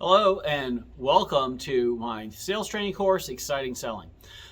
Hello and welcome to my sales training course, Exciting Selling.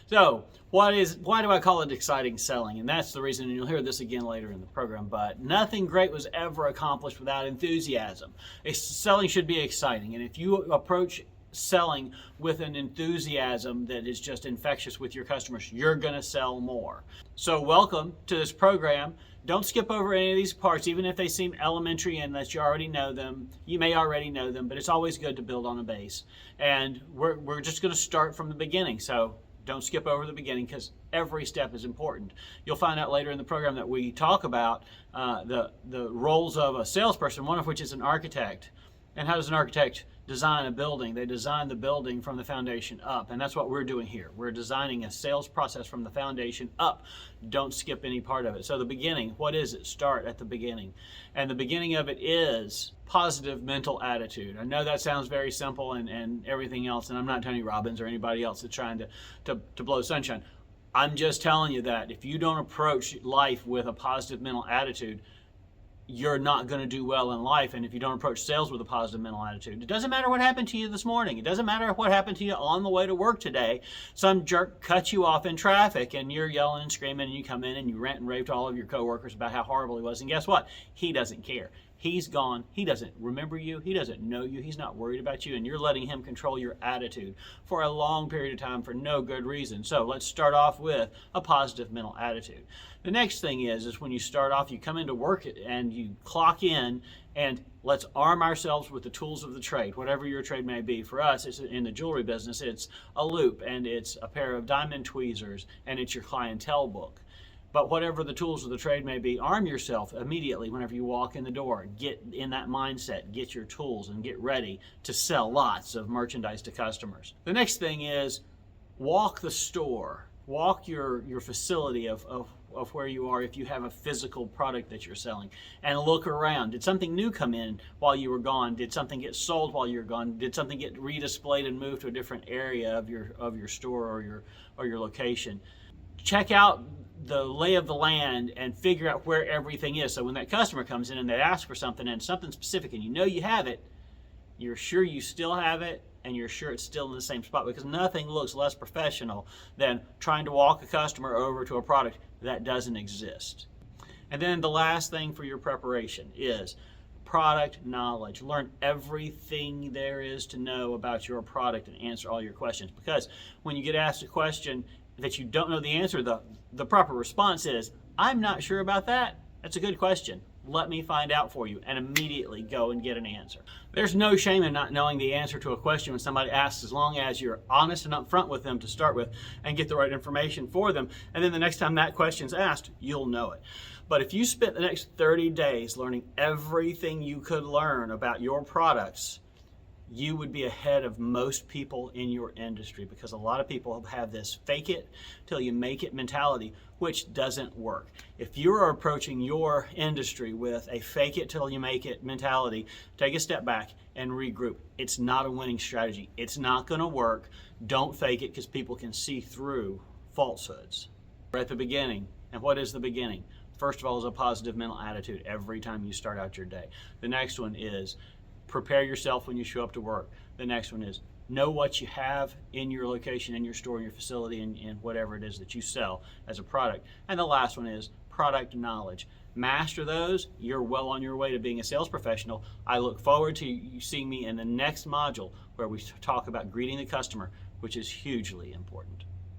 So why do I call it exciting selling? And that's the reason, and you'll hear this again later in the program, but nothing great was ever accomplished without enthusiasm. Selling should be exciting, and if you approach selling with an enthusiasm that is just infectious with your customers, you're going to sell more. So welcome to this program. Don't skip over any of these parts, even if they seem elementary and that you already know them. You may already know them, but it's always good to build on a base. And we're just going to start from the beginning. So don't skip over the beginning because every step is important. You'll find out later in the program that we talk about the roles of a salesperson, one of which is an architect. And how does an architect design a building? They design the building from the foundation up, and that's what we're doing here. We're designing a sales process from the foundation up. Don't skip any part of it. So the beginning, what is it? Start at the beginning. And the beginning of it is positive mental attitude. I know that sounds very simple and everything else, and I'm not Tony Robbins or anybody else that's trying to blow sunshine. I'm just telling you that if you don't approach life with a positive mental attitude, you're not going to do well in life. And if you don't approach sales with a positive mental attitude, it doesn't matter what happened to you this morning. It doesn't matter what happened to you on the way to work today. Some jerk cut you off in traffic and you're yelling and screaming, and you come in and you rant and rave to all of your coworkers about how horrible he was. And guess what? He doesn't care. He's gone. He doesn't remember you. He doesn't know you. He's not worried about you. And you're letting him control your attitude for a long period of time for no good reason. So let's start off with a positive mental attitude. The next thing is when you start off, you come into work and you clock in, and let's arm ourselves with the tools of the trade, whatever your trade may be. For us, it's in the jewelry business, it's a loop and it's a pair of diamond tweezers and it's your clientele book. But whatever the tools of the trade may be, arm yourself immediately whenever you walk in the door. Get in that mindset, get your tools, and get ready to sell lots of merchandise to customers. The next thing is walk the store. Walk your facility of where you are if you have a physical product that you're selling, and look around. Did something new come in while you were gone? Did something get sold while you were gone? Did something get redisplayed and moved to a different area of your store or your location? Check out the lay of the land and figure out where everything is. So when that customer comes in and they ask for something and something specific and you know you have it, you're sure you still have it, and you're sure it's still in the same spot, because nothing looks less professional than trying to walk a customer over to a product that doesn't exist. And then the last thing for your preparation is product knowledge. Learn everything there is to know about your product and answer all your questions, because when you get asked a question that you don't know the answer, the proper response is, I'm not sure about that. That's a good question. Let me find out for you, and immediately go and get an answer. There's no shame in not knowing the answer to a question when somebody asks, as long as you're honest and upfront with them to start with and get the right information for them. And then the next time that question's asked, you'll know it. But if you spent the next 30 days learning everything you could learn about your products, you would be ahead of most people in your industry, because a lot of people have this fake it till you make it mentality, which doesn't work. If you're approaching your industry with a fake it till you make it mentality, take a step back and regroup. It's not a winning strategy. It's not going to work. Don't fake it, because people can see through falsehoods. We're at the beginning. And what is the beginning? First of all, is a positive mental attitude every time you start out your day. The next one is prepare yourself when you show up to work. The next one is know what you have in your location, in your store, in your facility, and whatever it is that you sell as a product. And the last one is product knowledge. Master those, you're well on your way to being a sales professional. I look forward to you seeing me in the next module where we talk about greeting the customer, which is hugely important.